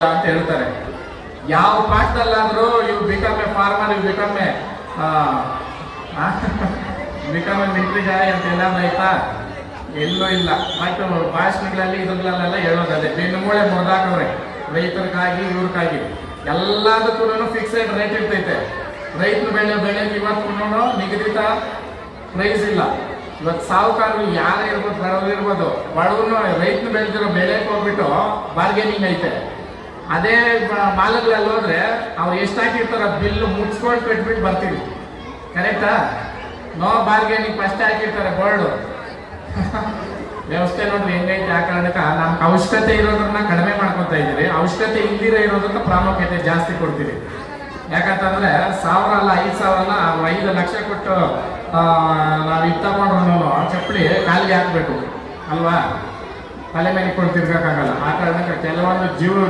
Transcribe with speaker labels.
Speaker 1: ಅಂತ ಹೇಳ್ತಾರೆ. ಯಾವ ಪಾಠದಲ್ಲಾದ್ರೂ you become a farmer, you become a military ಗಾಯ ಅಂತ ಏನಾದ್ರು ಆಯ್ತಾ? ಎಲ್ಲೂ ಇಲ್ಲ. ಮತ್ತು ಭಾಷಣಗಳಲ್ಲಿ ಇದ್ರಲ್ಲೆಲ್ಲ ಹೇಳೋದದೆ, ಬೆನ್ನು ಮೂಳೆ ಮುರಿದಾಕವ್ರೆ ರೈತರಿಗಾಗಿ ಇವ್ರಿಗಾಗಿ. ಎಲ್ಲದಕ್ಕೂ ಫಿಕ್ಸೆಡ್ ರೇಟ್ ಇರ್ತೈತೆ. ರೈತರು ಬೆಳೆಗೆ ಇವತ್ತು ನಿಗದಿತ ಪ್ರೈಸ್ ಇಲ್ಲ. ಇವತ್ತು ಸಾಹುಕಾರರು ಯಾರೇ ಇರ್ಬೋದು, ಬಡವರು ಇರ್ಬೋದು, ಬಡವನು ರೈತನ ಬೆಳೆದಿರೋ ಬೆಳೆಗೆ ಹೋಗ್ಬಿಟ್ಟು ಬಾರ್ಗೇನಿಂಗ್ ಐತೆ. ಅದೇ ಮಾಲಗಳಲ್ಲಿ ಹೋದ್ರೆ ಅವ್ರು ಎಷ್ಟು ಹಾಕಿರ್ತಾರ ಬಿಲ್ಲು ಮುಗಿಸ್ಕೊಂಡು ಕಟ್ಬಿಟ್ಟು ಬರ್ತೀವಿ. ಕರೆಕ್ಟಾ? ನೋ ಬಾರ್ಗೇನಿಂಗ್ ಫಸ್ಟ್ ಹಾಕಿರ್ತಾರೆ ಬೋರ್ಡು. ವ್ಯವಸ್ಥೆ ನೋಡ್ರಿ ಹೆಂಗೈತೆ. ಆ ಕಾರಣಕ್ಕೆ ನಮ್ಗೆ ಅವಶ್ಯಕತೆ ಇರೋದನ್ನ ಕಡಿಮೆ ಮಾಡ್ಕೊತಾ ಇದ್ದೀರಿ, ಅವಶ್ಯಕತೆ ಇಲ್ದಿರೋ ಇರೋದಕ್ಕೆ ಪ್ರಾಮುಖ್ಯತೆ ಜಾಸ್ತಿ ಕೊಡ್ತೀವಿ. ಯಾಕಂತಂದ್ರೆ 1000 ಅಲ್ಲ 5000 ಅಲ್ಲ 5 ಲಕ್ಷ ಕೊಟ್ಟು ನಾವು ಇದು ತಗೊಂಡ್ರು ಚಪ್ಪಲಿ ಕಾಲಿಗೆ ಹಾಕ್ಬೇಕು ಅಲ್ವಾ? ತಲೆ ಮೇಲೆ ಕೊಡ್ತಿರ್ಬೇಕಾಗಲ್ಲ. ಆ ಕಾರಣಕ್ಕೆ ಕೆಲವೊಂದು ಜೀವನ